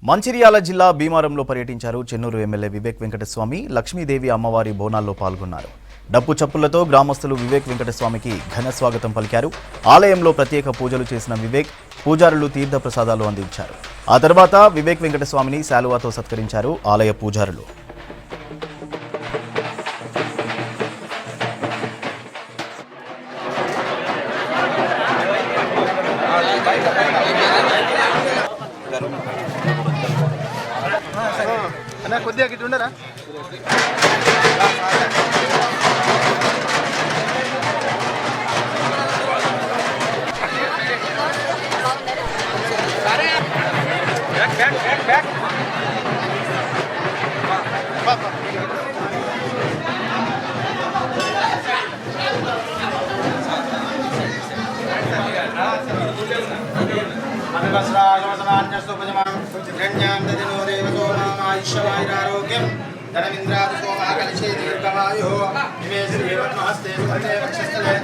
మంచిర్యాల జిల్లా భీమారంలో పర్యటించారు చెన్నూరు ఎమ్మెల్యే వివేక్ వెంకటస్వామి. లక్ష్మీదేవి అమ్మవారి బోనాల్లో పాల్గొన్నారు. డప్పు చప్పులతో గ్రామస్తులు వివేక్ వెంకటస్వామికి ఘన స్వాగతం పలికారు. ఆలయంలో ప్రత్యేక పూజలు చేసిన వివేక్ పూజారులు తీర్థ ప్రసాదాలు అందించారు. ఆ తర్వాత వివేక్ వెంకటస్వామిని శాలువాతో సత్కరించారు ఆలయ పూజారులు. కొద్దిగా గిట్టు ఉండరా धनमिन्द्रादि सोमः कलिशे दीर्घमायुः इमे श्रीवन्महस्ते सुभगे वक्षस्थले